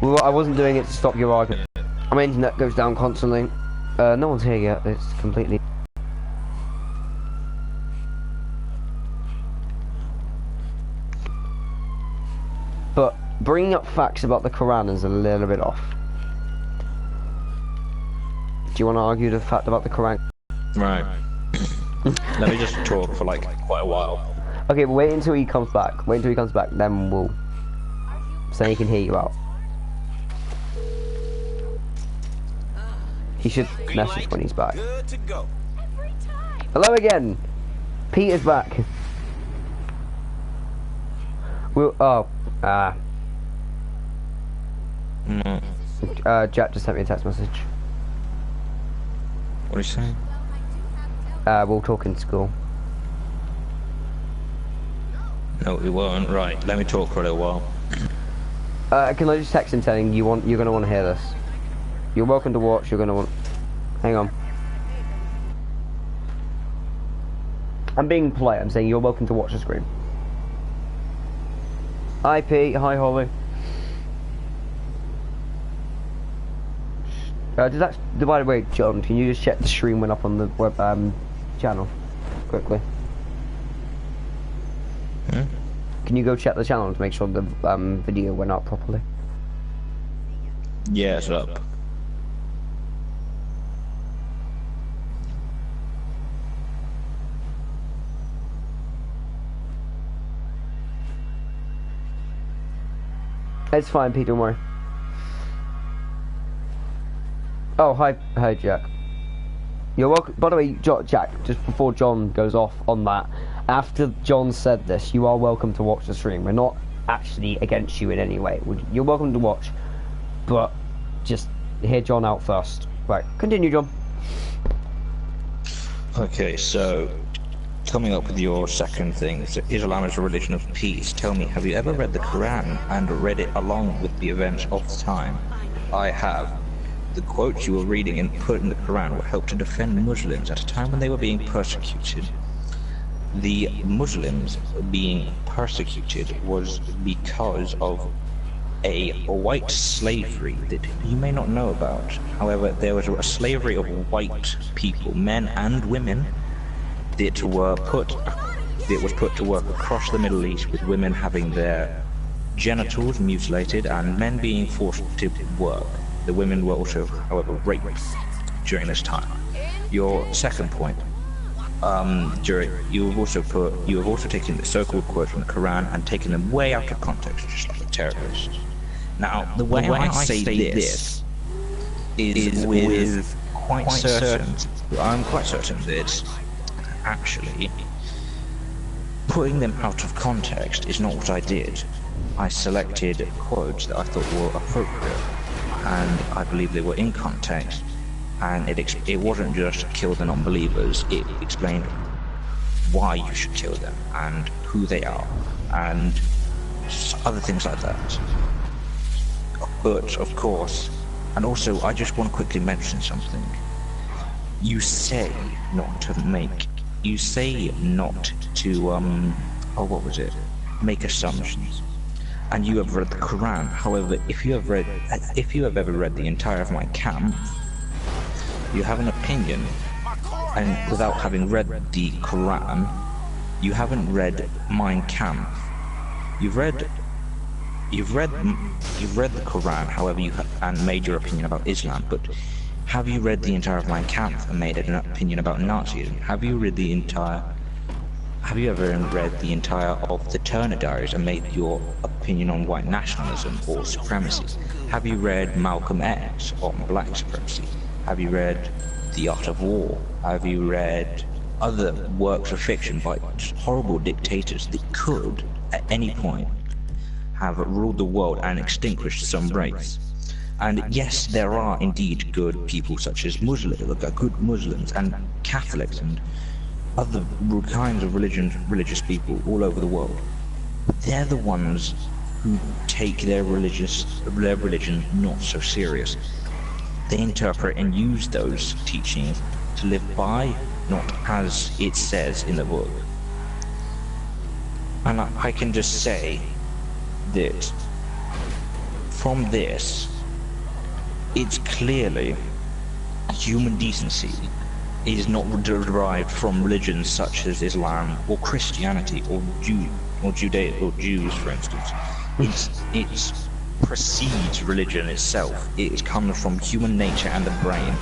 Well, I wasn't doing it to stop your argument. My internet goes down constantly. No one's here yet. It's completely... But bringing up facts about the Quran is a little bit off. Do you want to argue the fact about the Quran? Right. Let me just talk for like quite a while. Okay, but wait until he comes back. Wait until he comes back, then we'll... So he can hear you out. He should message when he's back. Hello again! Peter's back. We'll... Jack just sent me a text message. What are you saying? We'll talk in school. No, we won't. Right, let me talk for a little while. Can I just text him saying you're gonna want to hear this? You're welcome to watch. You're gonna want... Hang on. I'm being polite. I'm saying you're welcome to watch the screen. Hi Pete. Hi Holly. By the way, John, can you just check the stream went up on the web channel quickly? Hmm? Can you go check the channel to make sure the video went up properly? Yeah, it's up. It's fine, Pete, don't worry. Oh, hi, Jack. You're welcome. By the way, Jack, just before John goes off on that, after John said this, you are welcome to watch the stream. We're not actually against you in any way. You're welcome to watch, but just hear John out first. Right, continue, John. Okay, so coming up with your second thing, so Islam is a religion of peace. Tell me, have you ever read the Quran and read it along with the events of the time? I have. The quotes you were reading and put in the Quran will help to defend Muslims at a time when they were being persecuted. The Muslims being persecuted was because of a white slavery that you may not know about. However, there was a slavery of white people, men and women, that was put to work across the Middle East, with women having their genitals mutilated and men being forced to work. The women were also, however, raped during this time. Your second point, you have also taken the so-called quotes from the Quran and taken them way out of context, just like a terrorist. Now, the way I say this is with quite certain. I'm quite certain that actually putting them out of context is not what I did. I selected quotes that I thought were appropriate, and I believe they were in context, and it wasn't just kill the non-believers, it explained why you should kill them, and who they are, and other things like that. But, of course, and also I just want to quickly mention something. You say not to make assumptions. And you have read the Quran. However, if you have ever read the entire of Mein Kampf, you have an opinion, and without having read the Quran, you haven't read Mein Kampf. You've read the Quran. However, and made your opinion about Islam. But have you read the entire of Mein Kampf and made an opinion about Nazism? Have you ever read the entire of the Turner Diaries and made your opinion on white nationalism or supremacy? Have you read Malcolm X on black supremacy? Have you read The Art of War? Have you read other works of fiction by horrible dictators that could, at any point, have ruled the world and extinguished some race? And yes, there are indeed good people such as good Muslims and Catholics and other kinds of religious people all over the world. But they're the ones who take their religion not so serious. They interpret and use those teachings to live by, not as it says in the book. And I can just say that from this, it's clearly human decency is not derived from religions such as Islam or Christianity or Jews, for instance. It precedes religion itself. It comes from human nature and the brain.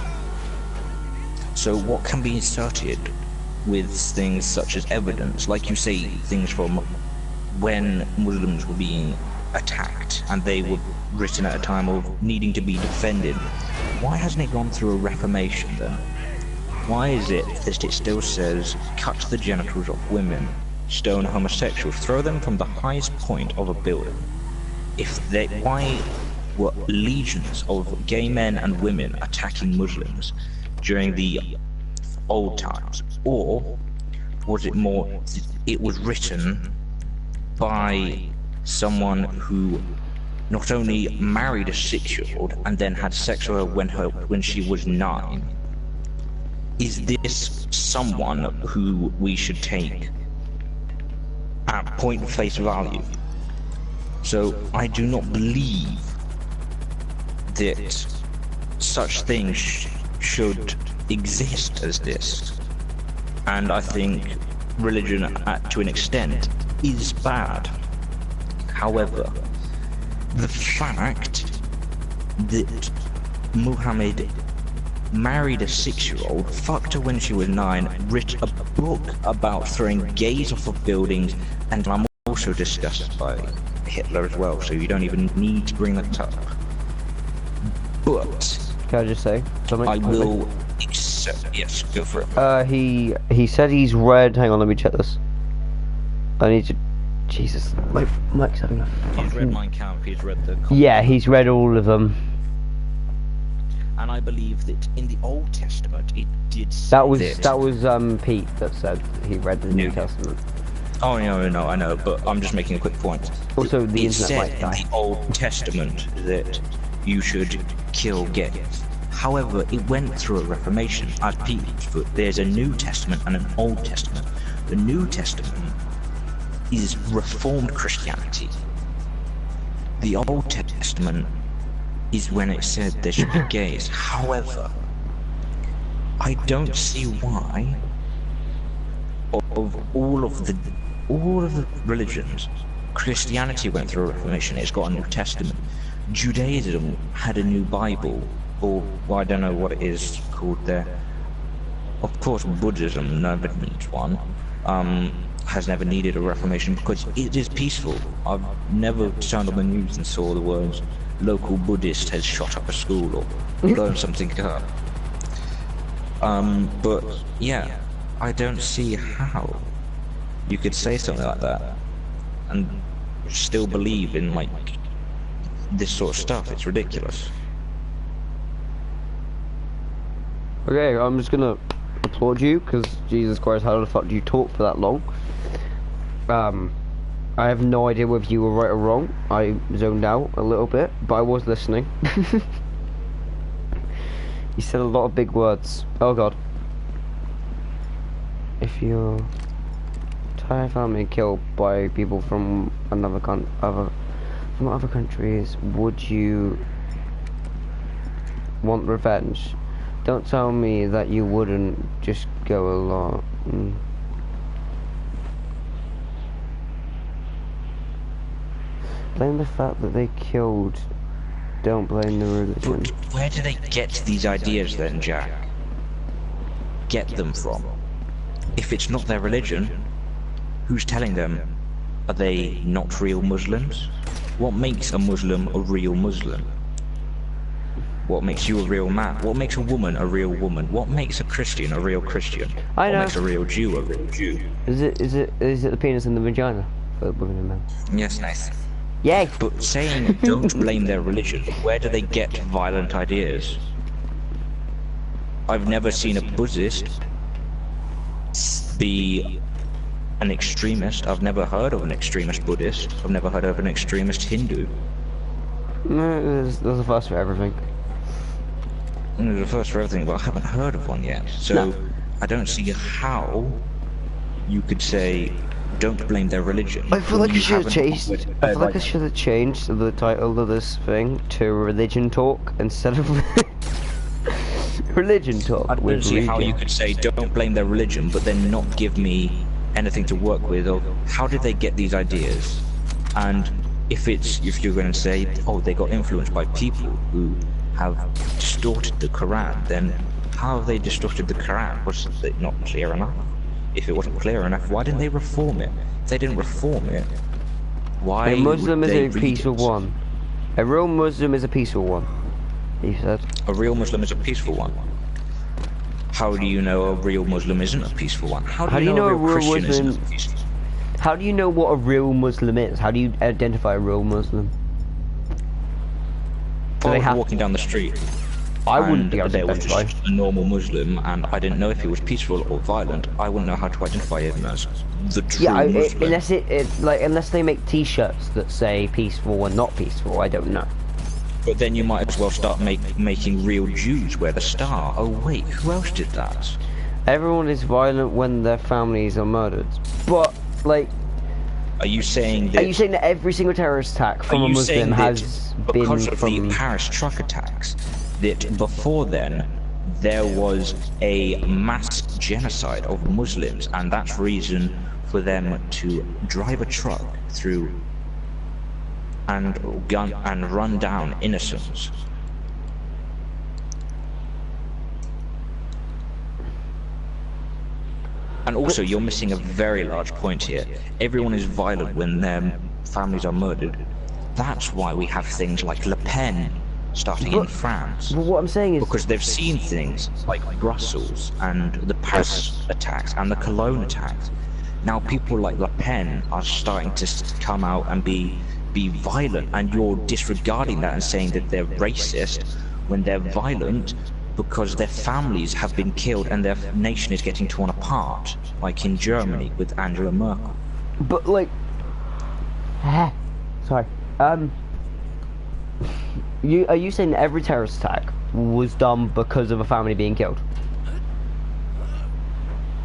So what can be inserted with things such as evidence, like you say, things from when Muslims were being attacked and they were written at a time of needing to be defended? Why hasn't it gone through a reformation then? Why is it that it still says cut the genitals of women, stone homosexuals, throw them from the highest point of a building? Why were legions of gay men and women attacking Muslims during the old times? Or was it more, it was written by someone who not only married a 6-year-old and then had sex with her when she was 9? Is this someone who we should take at point face value? So I do not believe that such things should exist as this. And I think religion, to an extent, is bad. However, the fact that Muhammad married a 6-year-old, fucked her when she was 9, wrote a book about throwing gays off of buildings, and I'm also disgusted by Hitler as well, so you don't even need to bring that up. But Can I just say something? I will accept. Yes, go for it. He said he's read. Hang on, let me check this. I need to. Jesus, my mic's having a. He's read Mein Kampf. He's read the. Yeah, he's read all of them. And I believe that in the Old Testament it did say That was Pete that said he read the New No. Testament. Oh no, I know, but I'm just making a quick point. Also, the It internet said might in die. the Old Testament that you should kill gays. However, it went through a reformation. As Pete put, there's a New Testament and an Old Testament. The New Testament is Reformed Christianity. The Old Testament is when it said there should be gays. However, I don't see why of all of the religions, Christianity went through a reformation. It's got a New Testament. Judaism had a new Bible, or well, I don't know what it is called there. Of course, Buddhism never needs one. Has never needed a reformation because it is peaceful. I've never turned on the news and saw the words "local Buddhist has shot up a school" or blown something up. But yeah, I don't see how you could say something like that and still believe in like this sort of stuff. It's ridiculous. Okay, I'm just gonna applaud you because Jesus Christ, how the fuck do you talk for that long? I have no idea whether you were right or wrong. I zoned out a little bit, but I was listening. You said a lot of big words. Oh god. If your entire family killed by people from other countries, would you want revenge? Don't tell me that you wouldn't just go along. Blame the fact that they killed. Don't blame the religion. But where do they get these ideas then, Jack? Get them from? If it's not their religion, who's telling them? Are they not real Muslims? What makes a Muslim a real Muslim? What makes you a real man? What makes a woman a real woman? What makes a Christian a real Christian? I know. What makes a real Jew a real Jew? Is it the penis and the vagina for women and men? Yes, nice. Yeah. But saying don't blame their religion, where do they get violent ideas? I've never seen a Buddhist be an extremist. I've never heard of an extremist Buddhist. I've never heard of an extremist Hindu. No, there's a first for everything. There's a first for everything, but I haven't heard of one yet. So No. I don't see how you could say don't blame their religion. I feel like I You should have haven't changed. offered, I feel like I like, should have changed the title of this thing to Religion Talk instead of Religion Talk I don't with see how you Regan. could say don't blame their religion, but then not give me anything to work with, or how did they get these ideas? And if you're going to say, oh, they got influenced by people who have distorted the Quran, then how have they distorted the Quran? Was it not clear enough? If it wasn't clear enough, why didn't they reform it? If they didn't reform it, why A Muslim would is they a read peaceful it? one. A real Muslim is a peaceful one, he said. A real Muslim is a peaceful one. How do you know a real Muslim isn't a peaceful one? How do you know a real Christian Muslim? isn't a peaceful one? How do you know what a real Muslim is? How do you identify a real Muslim? If I was walking down the street, I wouldn't be able to there was identify. just a normal Muslim, and I didn't know if he was peaceful or violent, I wouldn't know how to identify him as the true Yeah, Muslim. unless they make T-shirts that say peaceful and not peaceful, I don't know. But then you might as well start making real Jews wear the star. Oh wait, who else did that? Everyone is violent when their families are murdered, but like, Are you saying that? are you saying that every single terrorist attack from a Are you saying Muslim that has been because of from? the Paris truck attacks, that before then there was a mass genocide of Muslims, and that's reason for them to drive a truck through and run down innocents? And also, you're missing a very large point here. Everyone is violent when their families are murdered. That's why we have things like Le Pen starting in France. Well, what I'm saying is, Because they've seen things like Brussels and the Paris attacks and the Cologne attacks. Now people like Le Pen are starting to come out and be violent, and you're disregarding that and saying that they're racist when they're violent because their families have been killed and their nation is getting torn apart, like in Germany with Angela Merkel. but like, sorry, are you saying that every terrorist attack was done because of a family being killed?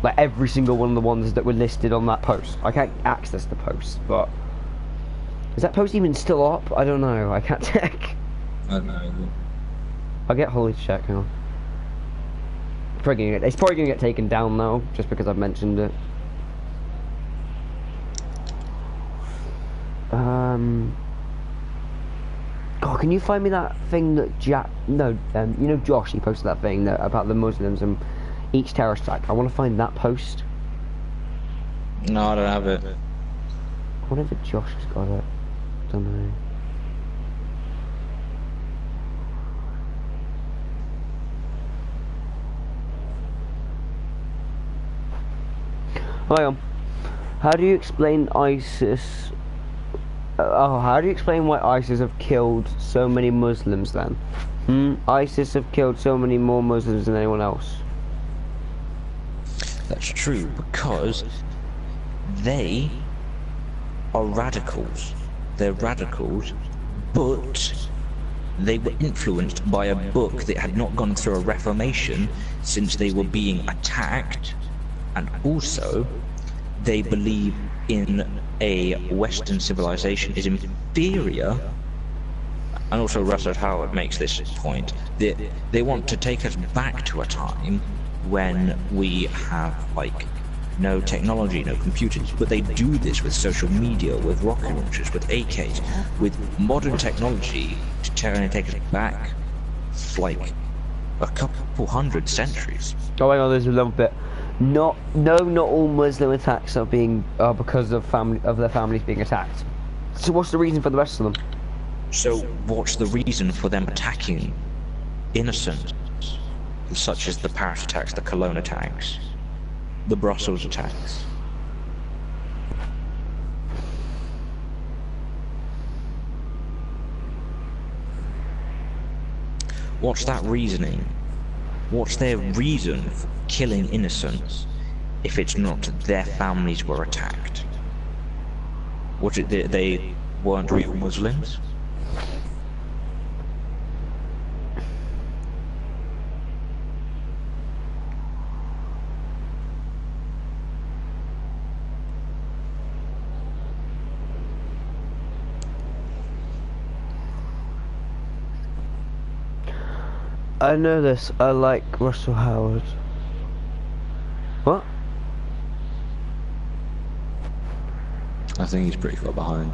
Like every single one of the ones that were listed on that post. I can't access the post, but is that post even still up? I don't know. I can't check. I don't know. I'll get Holly to check. Hang on. It's probably gonna get taken down now, just because I've mentioned it. God, can you find me that thing that you know Josh, he posted that thing about the Muslims and each terrorist attack. I want to find that post. No, I don't have it. I wonder if Josh has got it. Don't know. Hang on. How do you explain ISIS? How do you explain why ISIS have killed so many Muslims then? ISIS have killed so many more Muslims than anyone else. That's true, because they are radicals. They're radicals, but they were influenced by a book that had not gone through a reformation since they were being attacked, and also they believe in a Western civilization is inferior. And also Russell Howard makes this point, that they want to take us back to a time when we have like no technology, no computers, but they do this with social media, with rocket launchers, with AKs, with modern technology to try and take us back like a couple hundred centuries. Oh, hang on, there's a little bit. Not all Muslim attacks are because of their families being attacked. So what's the reason for the rest of them? So what's the reason for them attacking innocents, such as the Paris attacks, the Cologne attacks, the Brussels attacks? What's that reasoning? What's their reason for killing innocents if it's not their families were attacked? Was it that they weren't real Muslims? I know this. I like Russell Howard. What? I think he's pretty far behind.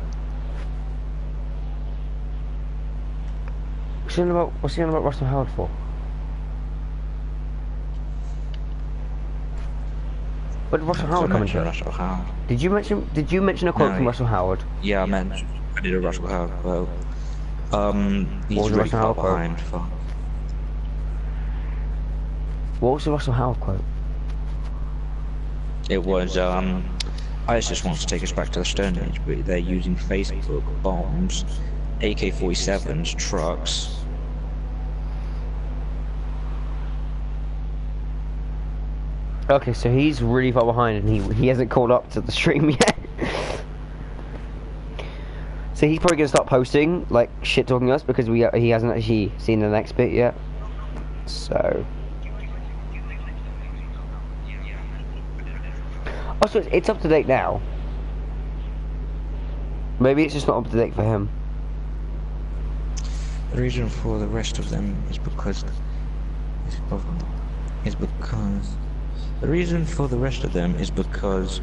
What's he on about Russell Howard for? What did Russell Howard come into? Russell Howard. Did you mention a quote from Russell Howard? Yeah, I did a Russell Howard quote. He's really far behind. What was the Russell Howard quote? It was, ISIS wants to take us back to the Stone Age, but they're using Facebook, bombs, AK-47s, trucks. Okay, so he's really far behind and he hasn't caught up to the stream yet. So he's probably gonna start posting, like, shit-talking us because he hasn't actually seen the next bit yet. So... Also, it's up to date now. Maybe it's just not up to date for him. The reason for the rest of them is because the reason for the rest of them is because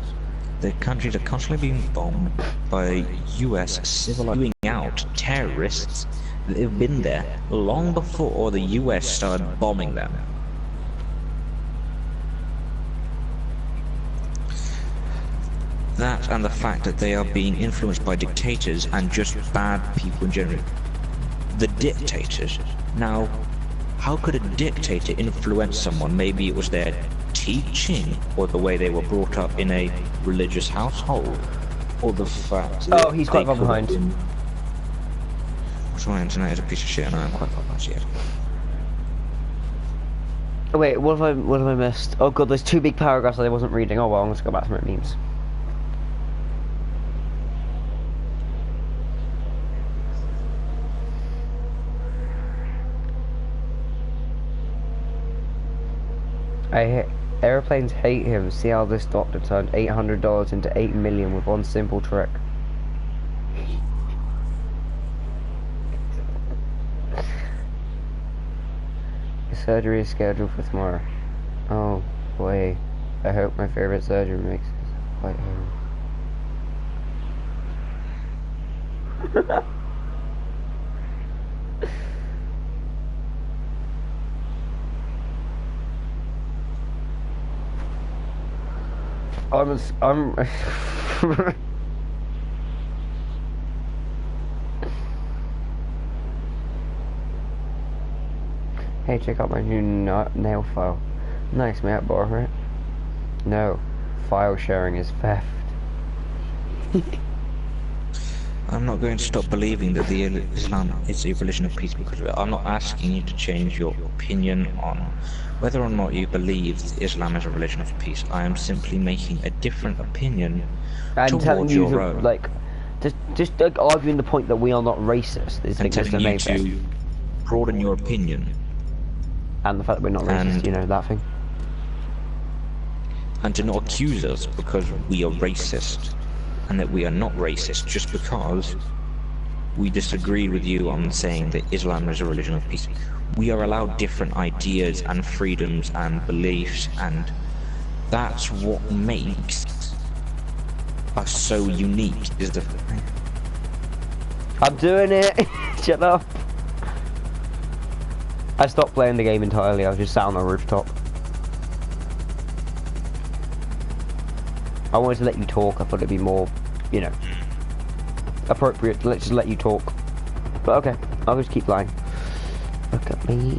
their countries are constantly being bombed by US civil out terrorists that have been there long before the US started bombing them. That and the fact that they are being influenced by dictators and just bad people in general. The dictators. Now, how could a dictator influence someone? Maybe it was their teaching, or the way they were brought up in a religious household, or the fact that he's quite far behind. So my internet is a piece of shit and I'm quite far behind yet. Wait, what have I missed? Oh god, there's two big paragraphs that I wasn't reading. Oh well, I'm going to go back to my memes. Airplanes hate him. See how this doctor turned $800 into $8 million with one simple trick. The surgery is scheduled for tomorrow. Oh boy, I hope my favorite surgeon makes his flight home. I'm Hey, check out my new nail file. Nice, may I borrow it? No, file sharing is theft. I'm not going to stop believing that the Islam is a religion of peace because of it. I'm not asking you to change your opinion on whether or not you believe that Islam is a religion of peace. I am simply making a different opinion towards your own. Like, just like, arguing the point that we are not racist. And telling you to broaden your opinion. And the fact that we're not racist, you know, that thing. And to not accuse us because we are racist. And that we are not racist just because we disagree with you on saying that Islam is a religion of peace. We are allowed different ideas and freedoms and beliefs, and that's what makes us so unique, is the thing. I'm doing it! Shut up! I stopped playing the game entirely, I was just sat on the rooftop. I wanted to let you talk, I thought it'd be more, you know, appropriate. Let's just let you talk. But okay, I'll just keep lying. Look at me.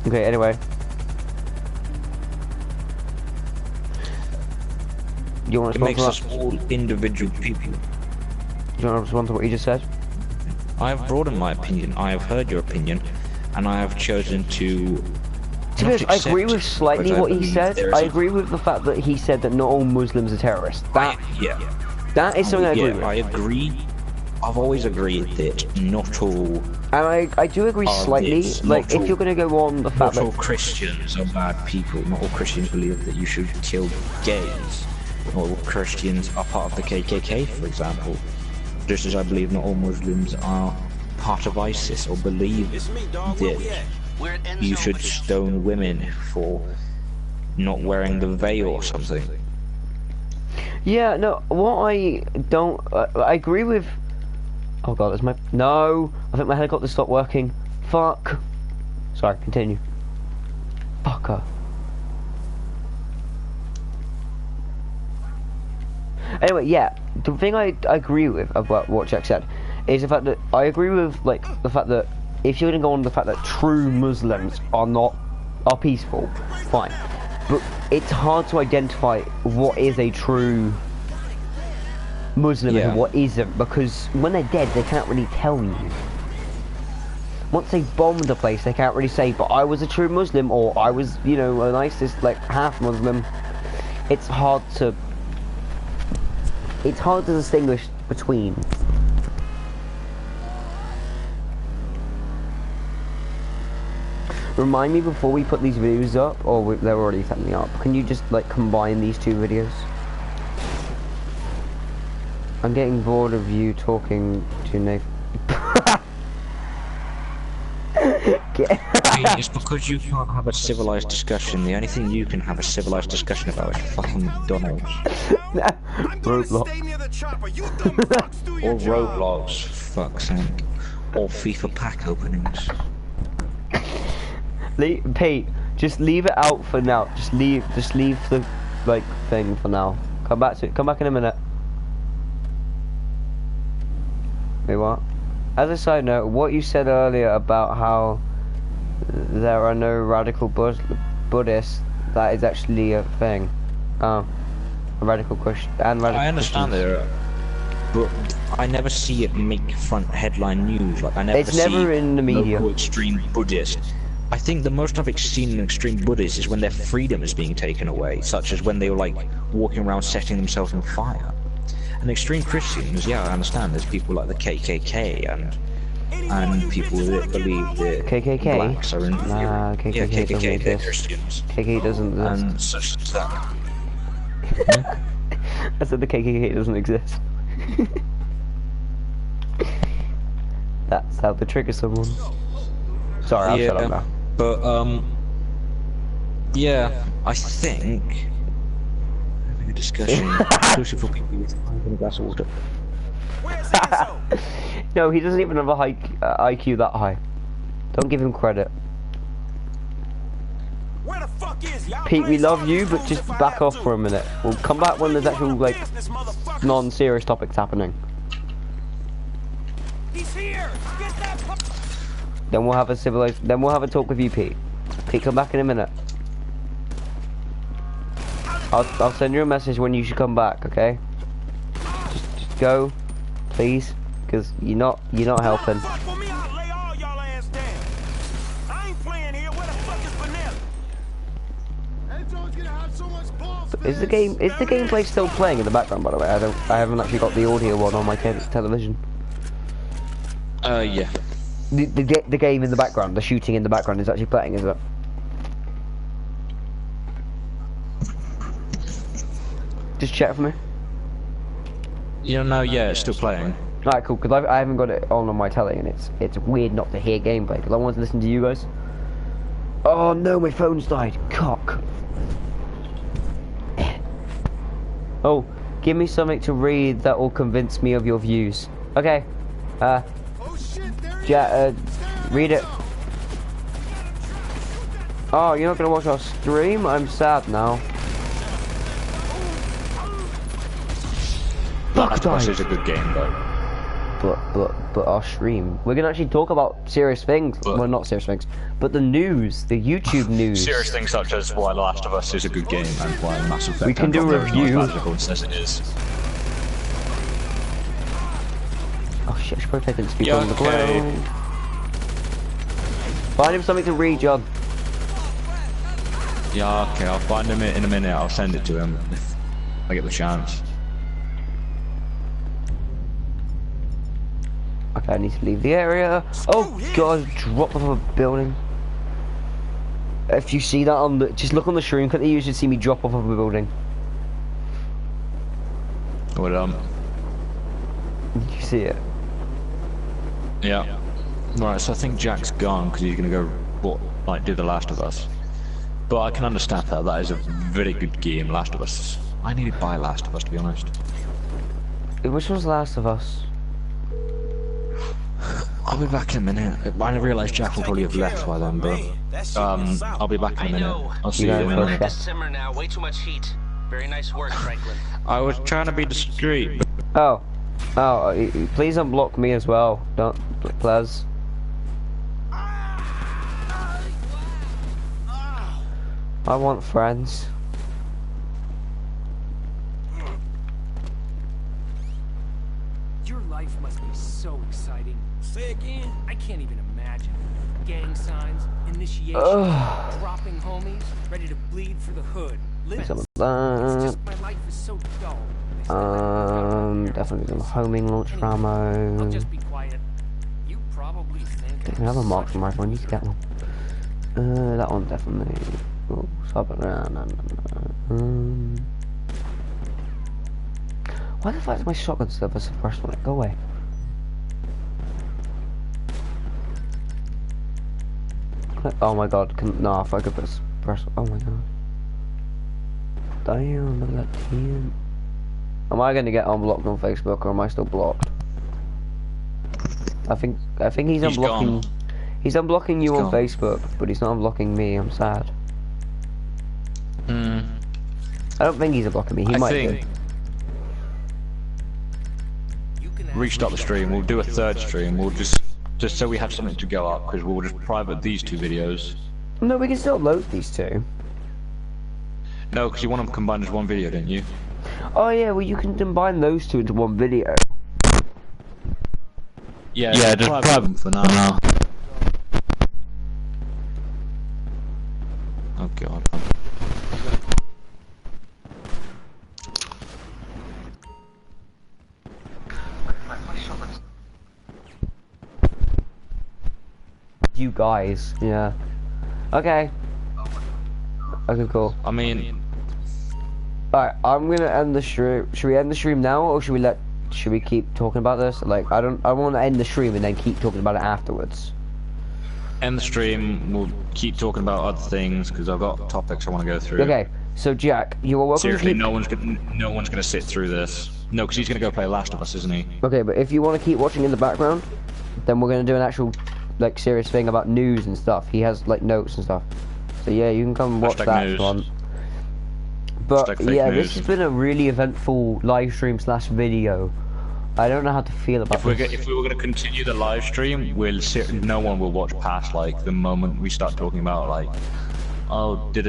Okay, anyway. You want to respond to that? It makes us all individual people. Do you want to respond to what you just said? I have broadened my opinion, I have heard your opinion, and I have chosen to... I agree with slightly what he said. I agree with the fact that he said that not all Muslims are terrorists. That is something I agree with. I agree. I've always agreed that not all... And I do agree slightly. Like, if you're going to go on the fact that... Not all Christians are bad people. Not all Christians believe that you should kill gays. Not all Christians are part of the KKK, for example. Just as I believe not all Muslims are part of ISIS or believe that you should stone women for not wearing the veil or something. Yeah, no, what I don't... I agree with... Oh god, that's my... No! I think my helicopter stopped working. Fuck. Sorry, continue. Fucker. Anyway, yeah, the thing I agree with about what Jack said is the fact that I agree with, like, the fact that if you're gonna go on the fact that true Muslims are peaceful, fine. But it's hard to identify what is a true Muslim and what isn't, because when they're dead, they can't really tell you. Once they bombed a place, they can't really say, but I was a true Muslim, or I was, you know, an ISIS, like, half Muslim. It's hard to distinguish between. Remind me before we put these videos up, or they're already technically up. Can you just like combine these two videos? I'm getting bored of you talking to Nathan. It's because you can't have a civilized discussion. The only thing you can have a civilized discussion about is fucking McDonald's. Roblox. Or Roblox, fuck's sake. Or FIFA pack openings. Pete, just leave it out for now. Just leave the like thing for now. Come back in a minute. Wait, what? As a side note, what you said earlier about how there are no radical Buddhists, that is actually a thing. Oh, a radical Christian and radical. I understand there, but I never see it make front headline news. Like I never. It's never in the media. Local extreme Buddhist. I think the most I've seen in extreme Buddhists is when their freedom is being taken away, such as when they were like walking around setting themselves on fire. And extreme Christians, yeah, I understand. There's people like the KKK and people that believe that KKK? blacks are in. Nah, KKK yeah, doesn't KKK, they're exist. Christians. KKK doesn't exist. And such as that. I said the KKK doesn't exist. That's how to trigger someone. Sorry, I'll shut up now. But yeah, I think having a discussion exclusive for people with a glass of water. No, he doesn't even have a high IQ that high. Don't give him credit. Where the fuck is Pete, we love you, but just back off for a minute. We'll come back when there's actual like non-serious topics happening. He's here. Get that. Then we'll have a civilized. Then we'll have a talk with you, Pete. Pete, come back in a minute. I'll send you a message when you should come back. Okay? Just go, please, because you're not helping. Is the gameplay still playing in the background? By the way, I haven't actually got the audio one on my television. Yeah. The game in the background, the shooting in the background is actually playing, is it? Just check for me. Yeah, no, yeah, it's still playing. Alright, cool, because I haven't got it on my telly, and it's weird not to hear gameplay, because I want to listen to you guys. Oh no, my phone's died. Cock. Oh, give me something to read that will convince me of your views. Okay. Read it. Oh, you're not gonna watch our stream? I'm sad now. Last of Us is a good game, though. But our stream, we're gonna actually talk about serious things. Well, not serious things, but the news, the YouTube news. Serious things such as why The Last of Us is a good game and why Mass Effect we can do a review. Says it is. Oh shit, I should probably take it speak on the ground. Find him something to read, John. Yeah, okay, I'll find him in a minute. I'll send it to him if I get the chance. Okay, I need to leave the area. Oh god, drop off a building. If you see that on the, just look on the stream clip, you should see me drop off of a building. What Did you see it? Yeah. Right, so I think Jack's gone because he's gonna go do The Last of Us. But I can understand that. That is a very good game, Last of Us. I need to buy Last of Us, to be honest. Which one's Last of Us? I'll be back in a minute. I realised Jack will probably have left by then, but I'll be back in a minute. I'll see you in a minute. Okay. Simmer now. Way too much heat. Very nice work, Franklin. I was trying to be discreet. Oh, please unblock me as well. Don't, please. I want friends. Your life must be so exciting. Say again? I can't even imagine. Gang signs, initiation, dropping homies, ready to bleed for the hood. Some of It's that. just my life is so dull. Definitely some homing launch I'll ammo. just be quiet. You probably think I can have a marksman rifle. I need to get one. That one definitely. Oh, stop it. Why the fuck is my shotgun still a suppressed one? Go away. Oh my god, no, if I could put suppress. Oh my god. Damn, look at that team. Am I gonna get unblocked on Facebook or am I still blocked? I think he's unblocking. Gone. He's unblocking you He's on gone. Facebook, but he's not unblocking me. I'm sad. I don't think he's unblocking me. He might do. Restart the stream. We'll do a third stream. We'll just so we have something to go up because we'll just private these two videos. No, we can still load these two. No, because you want them combined as one video, didn't you? Oh yeah, well you can combine those two into one video. Yeah, just private them for now. Oh god. You guys, yeah. Okay. Okay, cool. I mean, Alright, I'm gonna end the stream. Should we end the stream now, or should we keep talking about this? Like, I want to end the stream and then keep talking about it afterwards. end the stream. We'll keep talking about other things because I've got topics I want to go through. Okay, so Jack, you are welcome Seriously, to keep... no one's gonna sit through this. No, because he's gonna go play Last of Us, isn't he? Okay, but if you want to keep watching in the background, then we're gonna do an actual, like, serious thing about news and stuff. He has, like, notes and stuff. So yeah, you can come and watch Hashtag that if news. you want. But Hashtag fake yeah, news. this has been a really eventful live stream / video. I don't know how to feel about this. If we were going to continue the live stream, no one will watch past like the moment we start talking about like, oh, this.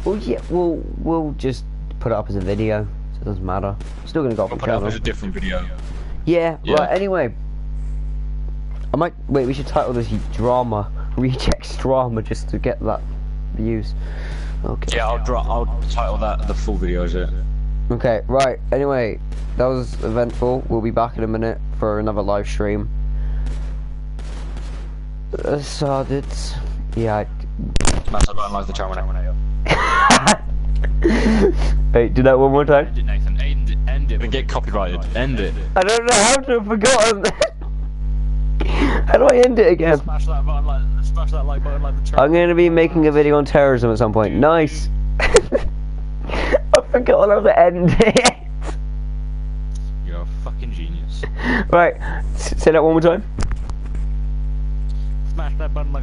Well, yeah, we'll just put it up as a video, so it doesn't matter. It's still gonna go up We'll on put it up channel. as a different video. Yeah, Yeah. right. Anyway, wait. We should title this drama, rejects drama, just to get that views. Okay. Yeah, I'll title that the full video, is it? Okay, right. Anyway, that was eventful. We'll be back in a minute for another live stream. So it's yeah. Massive button like the Terminator. Hey, do that one more time. End it, Nathan. End it. Get copyrighted. End it. I don't know how to. I've forgotten. How do I end it again? Smash that button like button like the Terminator. I'm going to be making a video on terrorism at some point. Nice. I forgot how to end it. You're a fucking genius. Right, say that one more time. Smash that button like